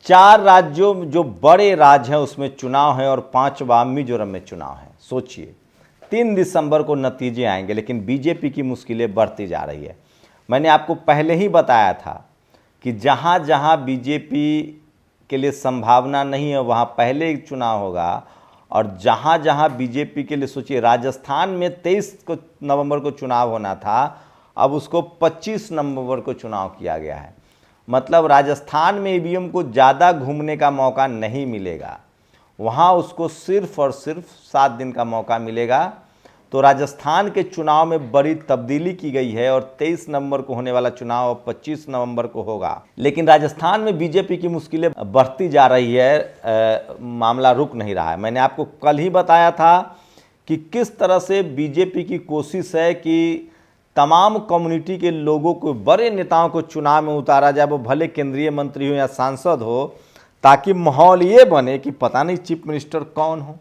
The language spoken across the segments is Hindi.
4 राज्यों में जो बड़े राज्य हैं उसमें चुनाव है और 5वां मिजोरम में चुनाव है। सोचिए 3 दिसंबर को नतीजे आएंगे, लेकिन बीजेपी की मुश्किलें बढ़ती जा रही है। मैंने आपको पहले ही बताया था कि जहाँ जहाँ बीजेपी के लिए संभावना नहीं है वहाँ पहले चुनाव होगा, और जहाँ जहाँ बीजेपी के लिए, सोचिए राजस्थान में 23 नवंबर को चुनाव होना था, अब उसको 25 नवंबर को चुनाव किया गया है। मतलब राजस्थान में ईवीएम को ज़्यादा घूमने का मौका नहीं मिलेगा, वहाँ उसको सिर्फ और सिर्फ 7 दिन का मौका मिलेगा। तो राजस्थान के चुनाव में बड़ी तब्दीली की गई है और 23 नवंबर को होने वाला चुनाव 25 नवंबर को होगा। लेकिन राजस्थान में बीजेपी की मुश्किलें बढ़ती जा रही है, मामला रुक नहीं रहा है। मैंने आपको कल ही बताया था कि किस तरह से बीजेपी की कोशिश है कि तमाम कम्युनिटी के लोगों को, बड़े नेताओं को चुनाव में उतारा जाए, वो भले केंद्रीय मंत्री हो या सांसद हो, ताकि माहौल ये बने कि पता नहीं चीफ मिनिस्टर कौन हो।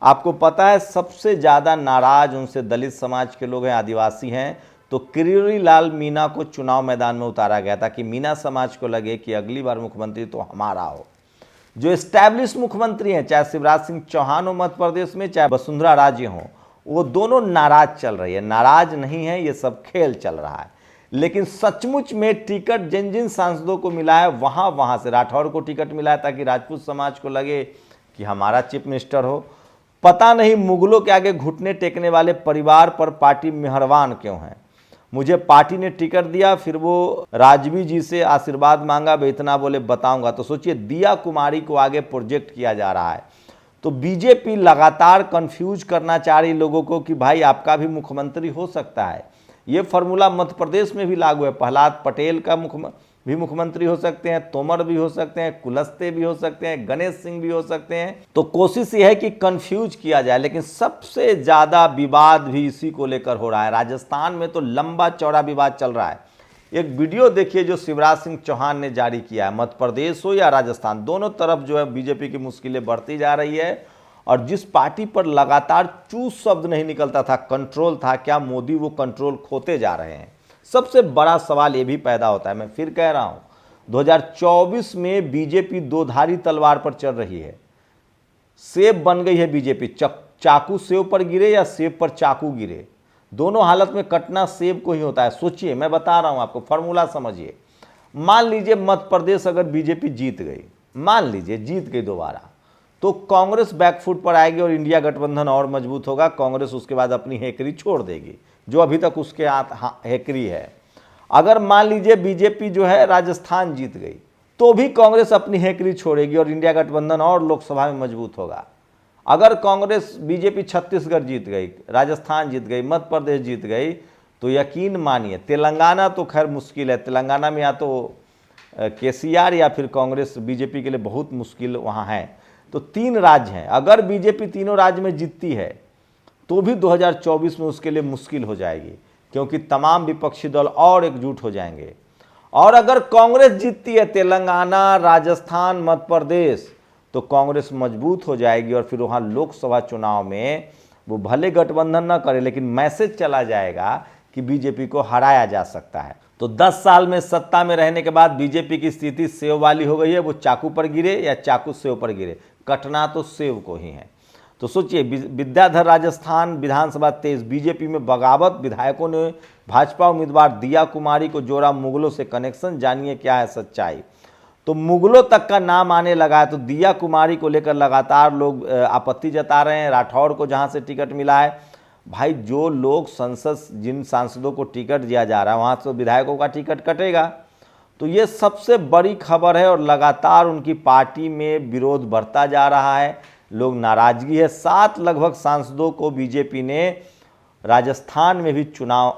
आपको पता है सबसे ज़्यादा नाराज उनसे दलित समाज के लोग हैं, आदिवासी हैं। तो किरोड़ी लाल मीणा को चुनाव मैदान में उतारा गया था कि मीणा समाज को लगे कि अगली बार मुख्यमंत्री तो हमारा हो। जो एस्टैब्लिश मुख्यमंत्री हैं, चाहे शिवराज सिंह चौहान हो मध्य प्रदेश में, चाहे वसुंधरा राजे हों, वो दोनों नाराज चल रही है। नाराज नहीं है, ये सब खेल चल रहा है। लेकिन सचमुच में टिकट जिन जिन सांसदों को मिला है वहाँ से राठौर को टिकट मिला है ताकि राजपूत समाज को लगे कि हमारा चीफ मिनिस्टर हो। पता नहीं मुगलों के आगे घुटने टेकने वाले परिवार पर पार्टी मेहरबान क्यों है। मुझे पार्टी ने टिकट दिया, फिर वो राजवी जी से आशीर्वाद मांगा, वे इतना बोले बताऊंगा। तो सोचिए दिया कुमारी को आगे प्रोजेक्ट किया जा रहा है। तो बीजेपी लगातार कंफ्यूज करना चाह रही लोगों को कि भाई आपका भी मुख्यमंत्री हो सकता है। ये फॉर्मूला मध्य प्रदेश में भी लागू है। प्रहलाद पटेल का भी मुख्यमंत्री हो सकते हैं, तोमर भी हो सकते हैं, कुलस्ते भी हो सकते हैं, गणेश सिंह भी हो सकते हैं। तो कोशिश ये है कि कंफ्यूज किया जाए। लेकिन सबसे ज़्यादा विवाद भी इसी को लेकर हो रहा है। राजस्थान में तो लंबा चौड़ा विवाद चल रहा है। एक वीडियो देखिए जो शिवराज सिंह चौहान ने जारी किया है। मध्य प्रदेश हो या राजस्थान, दोनों तरफ जो है बीजेपी की मुश्किलें बढ़ती जा रही है। और जिस पार्टी पर लगातार चूस शब्द नहीं निकलता था, कंट्रोल था, क्या मोदी वो कंट्रोल खोते जा रहे हैं। सबसे बड़ा सवाल ये भी पैदा होता है, मैं फिर कह रहा हूँ 2024 में बीजेपी दो धारी तलवार पर चल रही है। सेब बन गई है बीजेपी, चाकू सेब पर गिरे या सेब पर चाकू गिरे, दोनों हालत में कटना सेब को ही होता है। सोचिए, मैं बता रहा हूं आपको, फॉर्मूला समझिए। मान लीजिए मध्य प्रदेश अगर बीजेपी जीत गई, मान लीजिए जीत गई दोबारा, तो कांग्रेस बैकफुट पर आएगी और इंडिया गठबंधन और मजबूत होगा। कांग्रेस उसके बाद अपनी हेकरी छोड़ देगी जो अभी तक उसके हाथ हेकरी है। अगर मान लीजिए बीजेपी जो है राजस्थान जीत गई, तो भी कांग्रेस अपनी हेकरी छोड़ेगी और इंडिया गठबंधन और लोकसभा में मजबूत होगा। अगर कांग्रेस बीजेपी छत्तीसगढ़ जीत गई, राजस्थान जीत गई, मध्य प्रदेश जीत गई, तो यकीन मानिए तेलंगाना तो खैर मुश्किल है। तेलंगाना में या तो केसीआर या फिर कांग्रेस, बीजेपी के लिए बहुत मुश्किल वहाँ है। तो 3 राज्य हैं। अगर बीजेपी तीनों राज्य में जीतती है तो भी 2024 में उसके लिए मुश्किल हो जाएगी, क्योंकि तमाम विपक्षी दल और एकजुट हो जाएंगे। और अगर कांग्रेस जीतती है तेलंगाना, राजस्थान, मध्य प्रदेश, तो कांग्रेस मजबूत हो जाएगी और फिर वहाँ लोकसभा चुनाव में वो भले गठबंधन न करे, लेकिन मैसेज चला जाएगा कि बीजेपी को हराया जा सकता है। तो 10 साल में सत्ता में रहने के बाद बीजेपी की स्थिति सेव वाली हो गई है। वो चाकू पर गिरे या चाकू सेव पर गिरे, कटना तो सेव को ही है। तो सोचिए, विद्याधर राजस्थान विधानसभा 23, बीजेपी में बगावत, विधायकों ने भाजपा उम्मीदवार दिया कुमारी को जोड़ा मुगलों से कनेक्शन। जानिए क्या है सच्चाई। तो मुगलों तक का नाम आने लगा है। तो दिया कुमारी को लेकर लगातार लोग आपत्ति जता रहे हैं। राठौर को जहां से टिकट मिला है, भाई जो लोग संसद, जिन सांसदों को टिकट दिया जा रहा है वहां से विधायकों का टिकट कटेगा। तो ये सबसे बड़ी खबर है और लगातार उनकी पार्टी में विरोध बढ़ता जा रहा है, लोग नाराजगी है। 7 लगभग सांसदों को बीजेपी ने राजस्थान में भी चुनाव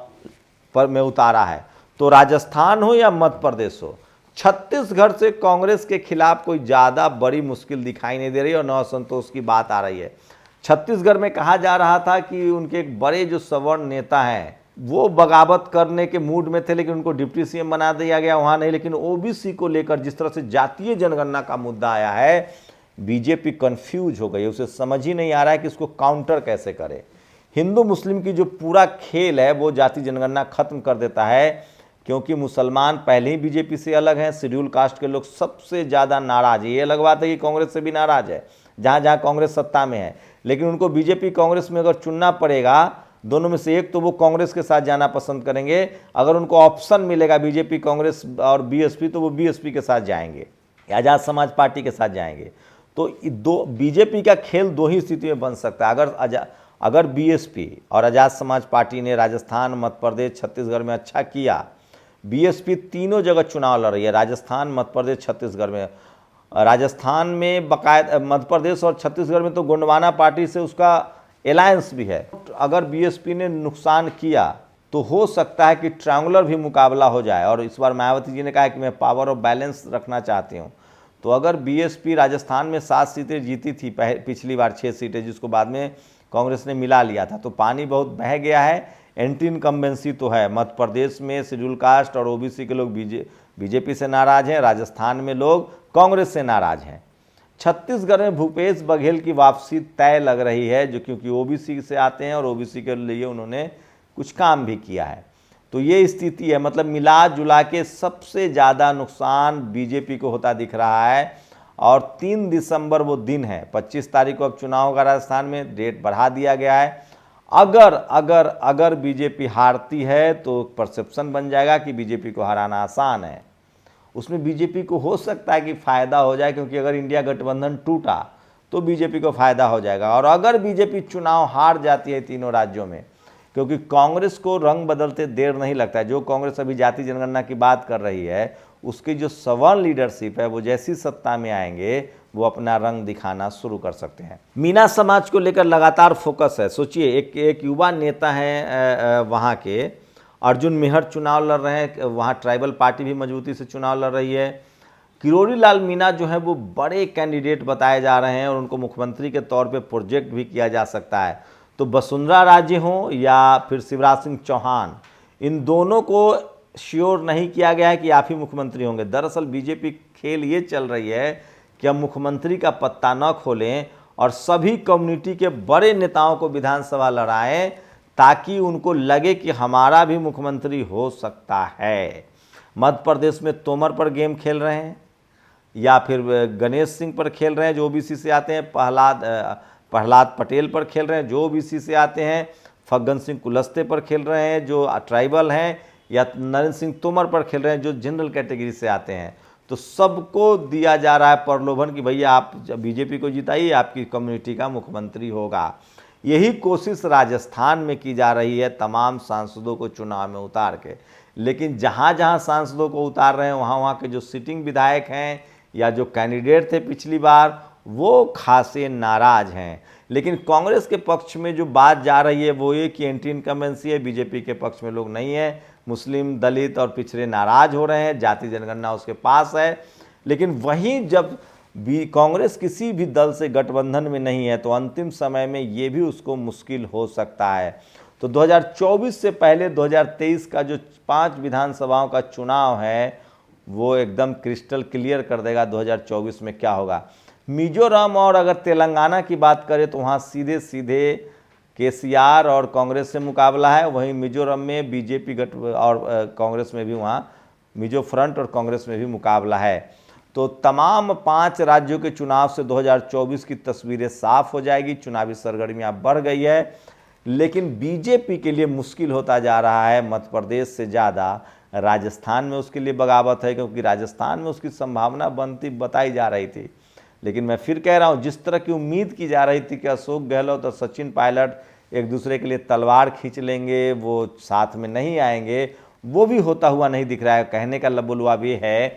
पर में उतारा है। तो राजस्थान हो या मध्य प्रदेश हो, छत्तीसगढ़ से कांग्रेस के खिलाफ कोई ज़्यादा बड़ी मुश्किल दिखाई नहीं दे रही और न असंतोष की बात आ रही है। छत्तीसगढ़ में कहा जा रहा था कि उनके एक बड़े जो सवर्ण नेता हैं वो बगावत करने के मूड में थे, लेकिन उनको डिप्टी सीएम बना दिया गया, वहाँ नहीं। लेकिन ओबीसी को लेकर जिस तरह से जातीय जनगणना का मुद्दा आया है, बीजेपी कंफ्यूज हो गई। उसे समझ ही नहीं आ रहा है कि इसको काउंटर कैसे करे। हिंदू मुस्लिम की जो पूरा खेल है वो जाति जनगणना खत्म कर देता है, क्योंकि मुसलमान पहले ही बीजेपी से अलग हैं, शेड्यूल कास्ट के लोग सबसे ज़्यादा नाराज है। ये अलग बात है कि कांग्रेस से भी नाराज है जहाँ जहाँ कांग्रेस सत्ता में है, लेकिन उनको बीजेपी कांग्रेस में अगर चुनना पड़ेगा, दोनों में से एक, तो वो कांग्रेस के साथ जाना पसंद करेंगे। अगर उनको ऑप्शन मिलेगा बीजेपी कांग्रेस और बीएसपी, तो वो बीएसपी के साथ जाएंगे, आज़ाद समाज पार्टी के साथ जाएंगे। तो दो बीजेपी का खेल दो ही स्थिति में बन सकता है। अगर बीएसपी और आज़ाद समाज पार्टी ने राजस्थान, मध्य प्रदेश, छत्तीसगढ़ में अच्छा किया, बीएसपी तीनों जगह चुनाव लड़ रही है, राजस्थान, मध्य प्रदेश, छत्तीसगढ़ में। राजस्थान में बकायदा, मध्य प्रदेश और छत्तीसगढ़ में तो गोंडवाना पार्टी से उसका अलायंस भी है। अगर बीएसपी ने नुकसान किया तो हो सकता है कि ट्रायंगुलर भी मुकाबला हो जाए। और इस बार मायावती जी ने कहा कि मैं पावर और बैलेंस रखना चाहती हूँ। तो अगर बीएसपी राजस्थान में 7 सीटें जीती थी पिछली बार, 6 सीटें, जिसको बाद में कांग्रेस ने मिला लिया था, तो पानी बहुत बह गया है। एंटी इनकम्बेंसी तो है। मध्य प्रदेश में शेड्यूल कास्ट और ओबीसी के लोग बीजेपी से नाराज हैं, राजस्थान में लोग कांग्रेस से नाराज हैं। छत्तीसगढ़ में भूपेश बघेल की वापसी तय लग रही है, जो क्योंकि ओबीसी से आते हैं और ओबीसी के लिए उन्होंने कुछ काम भी किया है। तो ये स्थिति है। मतलब मिला जुला के सबसे ज़्यादा नुकसान बीजेपी को होता दिख रहा है। और 3 दिसंबर वो दिन है, 25 तारीख को अब चुनाव होगा राजस्थान में, डेट बढ़ा दिया गया है। अगर बीजेपी हारती है तो परसेप्शन बन जाएगा कि बीजेपी को हराना आसान है। उसमें बीजेपी को हो सकता है कि फ़ायदा हो जाए, क्योंकि अगर इंडिया गठबंधन टूटा तो बीजेपी को फ़ायदा हो जाएगा। और अगर बीजेपी चुनाव हार जाती है तीनों राज्यों में, क्योंकि कांग्रेस को रंग बदलते देर नहीं लगता है। जो कांग्रेस अभी जाति जनगणना की बात कर रही है, उसकी जो सवर्ण लीडरशिप है, वो जैसी सत्ता में आएंगे वो अपना रंग दिखाना शुरू कर सकते हैं। मीना समाज को लेकर लगातार फोकस है। सोचिए, एक युवा नेता हैं वहाँ के, अर्जुन मेहर चुनाव लड़ रहे हैं, वहाँ ट्राइबल पार्टी भी मजबूती से चुनाव लड़ रही है। किरोड़ी लाल मीणा जो है वो बड़े कैंडिडेट बताए जा रहे हैं और उनको मुख्यमंत्री के तौर पे प्रोजेक्ट भी किया जा सकता है। तो वसुंधरा राजे हों या फिर शिवराज सिंह चौहान, इन दोनों को श्योर नहीं किया गया है कि आप ही मुख्यमंत्री होंगे। दरअसल बीजेपी खेल ये चल रही है कि हम मुख्यमंत्री का पत्ता न खोलें और सभी कम्युनिटी के बड़े नेताओं को विधानसभा लड़ाएं, ताकि उनको लगे कि हमारा भी मुख्यमंत्री हो सकता है। मध्य प्रदेश में तोमर पर गेम खेल रहे हैं, या फिर गणेश सिंह पर खेल रहे हैं जो ओबीसी से आते हैं, प्रहलाद पटेल पर खेल रहे हैं जो ओबीसी से आते हैं, फग्गन सिंह कुलस्ते पर खेल रहे हैं जो ट्राइबल हैं, या नरेंद्र सिंह तोमर पर खेल रहे हैं जो जनरल कैटेगरी से आते हैं। तो सबको दिया जा रहा है प्रलोभन कि भैया आप बीजेपी को जिताइए, आपकी कम्युनिटी का मुख्यमंत्री होगा। यही कोशिश राजस्थान में की जा रही है तमाम सांसदों को चुनाव में उतार के। लेकिन जहाँ जहाँ सांसदों को उतार रहे हैं, वहाँ वहाँ के जो सिटिंग विधायक हैं या जो कैंडिडेट थे पिछली बार, वो खासे नाराज हैं। लेकिन कांग्रेस के पक्ष में जो बात जा रही है वो ये कि एंटी इनकम्बेंसी है, बीजेपी के पक्ष में लोग नहीं है, मुस्लिम, दलित और पिछड़े नाराज हो रहे हैं, जाति जनगणना उसके पास है। लेकिन वहीं जब भी कांग्रेस किसी भी दल से गठबंधन में नहीं है, तो अंतिम समय में ये भी उसको मुश्किल हो सकता है। तो 2024 से पहले 2023 का जो 5 विधानसभाओं का चुनाव है, वो एकदम क्रिस्टल क्लियर कर देगा 2024 में क्या होगा। मिजोरम और अगर तेलंगाना की बात करें तो वहाँ सीधे सीधे केसीआर और कांग्रेस से मुकाबला है। वहीं मिजोरम में बीजेपी और कांग्रेस में भी वहाँ मिजो फ्रंट और कांग्रेस में भी मुकाबला है। तो तमाम 5 राज्यों के चुनाव से 2024 की तस्वीरें साफ हो जाएगी। चुनावी सरगर्मियाँ बढ़ गई है, लेकिन बीजेपी के लिए मुश्किल होता जा रहा है। मध्य प्रदेश से ज़्यादा राजस्थान में उसके लिए बगावत है, क्योंकि राजस्थान में उसकी संभावना बताई जा रही थी। लेकिन मैं फिर कह रहा हूँ, जिस तरह की उम्मीद की जा रही थी कि अशोक गहलोत और सचिन पायलट एक दूसरे के लिए तलवार खींच लेंगे, वो साथ में नहीं आएंगे, वो भी होता हुआ नहीं दिख रहा है। कहने का लबुलवाब ये है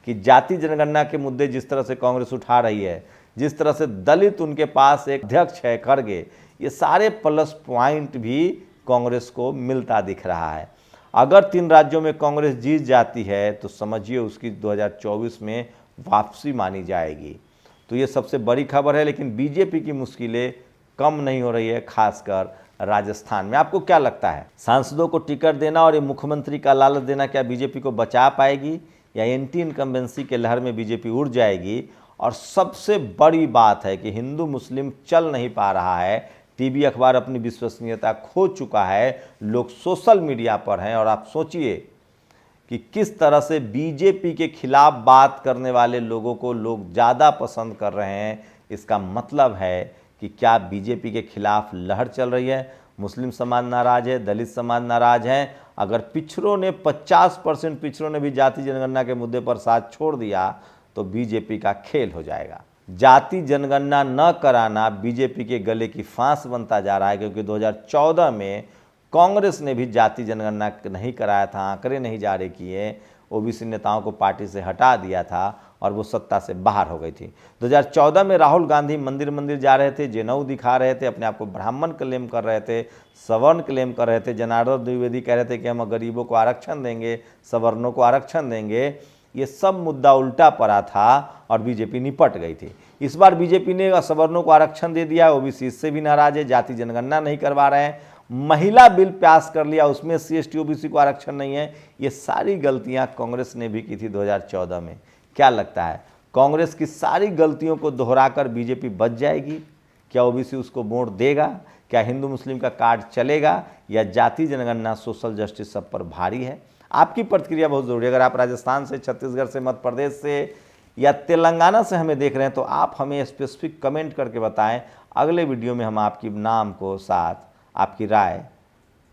कि जाति जनगणना के मुद्दे जिस तरह से कांग्रेस उठा रही है, जिस तरह से दलित उनके पास एक अध्यक्ष है खड़गे, ये सारे प्लस पॉइंट भी कांग्रेस को मिलता दिख रहा है। अगर 3 राज्यों में कांग्रेस जीत जाती है तो समझिए उसकी 2024 में वापसी मानी जाएगी। तो ये सबसे बड़ी खबर है। लेकिन बीजेपी की मुश्किलें कम नहीं हो रही है, खासकर राजस्थान में। आपको क्या लगता है, सांसदों को टिकट देना और ये मुख्यमंत्री का लालच देना क्या बीजेपी को बचा पाएगी, या एंटी इनकम्बेंसी के लहर में बीजेपी उड़ जाएगी? और सबसे बड़ी बात है कि हिंदू मुस्लिम चल नहीं पा रहा है, टीवी अखबार अपनी विश्वसनीयता खो चुका है, लोग सोशल मीडिया पर हैं। और आप सोचिए कि किस तरह से बीजेपी के खिलाफ बात करने वाले लोगों को लोग ज़्यादा पसंद कर रहे हैं। इसका मतलब है कि क्या बीजेपी के खिलाफ लहर चल रही है, मुस्लिम समाज नाराज है, दलित समाज नाराज है। अगर पिछड़ों ने 50% पिछड़ों ने भी जाति जनगणना के मुद्दे पर साथ छोड़ दिया तो बीजेपी का खेल हो जाएगा। जाति जनगणना न कराना बीजेपी के गले की फांस बनता जा रहा है, क्योंकि 2014 में कांग्रेस ने भी जाति जनगणना नहीं कराया था, आंकड़े नहीं जारी किए, ओबीसी नेताओं को पार्टी से हटा दिया था और वो सत्ता से बाहर हो गई थी। 2014 में राहुल गांधी मंदिर मंदिर जा रहे थे, जनेऊ दिखा रहे थे, अपने आप को ब्राह्मण क्लेम कर रहे थे, सवर्ण क्लेम कर रहे थे। जनार्दन द्विवेदी कह रहे थे कि हम गरीबों को आरक्षण देंगे, सवर्णों को आरक्षण देंगे। ये सब मुद्दा उल्टा पड़ा था और बीजेपी निपट गई थी। इस बार बीजेपी ने सवर्णों को आरक्षण दे दिया, ओबीसी इससे भी नाराज है, जाति जनगणना नहीं करवा रहे हैं, महिला बिल पास कर लिया, उसमें CST ओबीसी को आरक्षण नहीं है। ये सारी गलतियां कांग्रेस ने भी की थी 2014 में। क्या लगता है कांग्रेस की सारी गलतियों को दोहराकर बीजेपी बच जाएगी? क्या ओबीसी उसको वोट देगा? क्या हिंदू मुस्लिम का कार्ड चलेगा? या जाति जनगणना सोशल जस्टिस सब पर भारी है? आपकी प्रतिक्रिया बहुत जरूरी है। अगर आप राजस्थान से, छत्तीसगढ़ से, मध्य प्रदेश से या तेलंगाना से हमें देख रहे हैं तो आप हमें स्पेसिफिक कमेंट करके बताएं। अगले वीडियो में हम आपकी नाम को साथ आपकी राय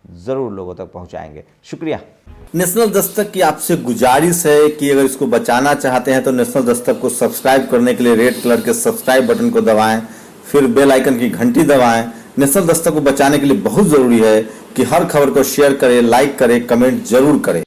जरूर लोगों तक पहुंचाएंगे। शुक्रिया। नेशनल दस्तक की आपसे गुजारिश है कि अगर इसको बचाना चाहते हैं तो नेशनल दस्तक को सब्सक्राइब करने के लिए रेड कलर के सब्सक्राइब बटन को दबाएं, फिर बेल आइकन की घंटी दबाएं। नेशनल दस्तक को बचाने के लिए बहुत जरूरी है कि हर खबर को शेयर करें, लाइक करें, कमेंट जरूर करें।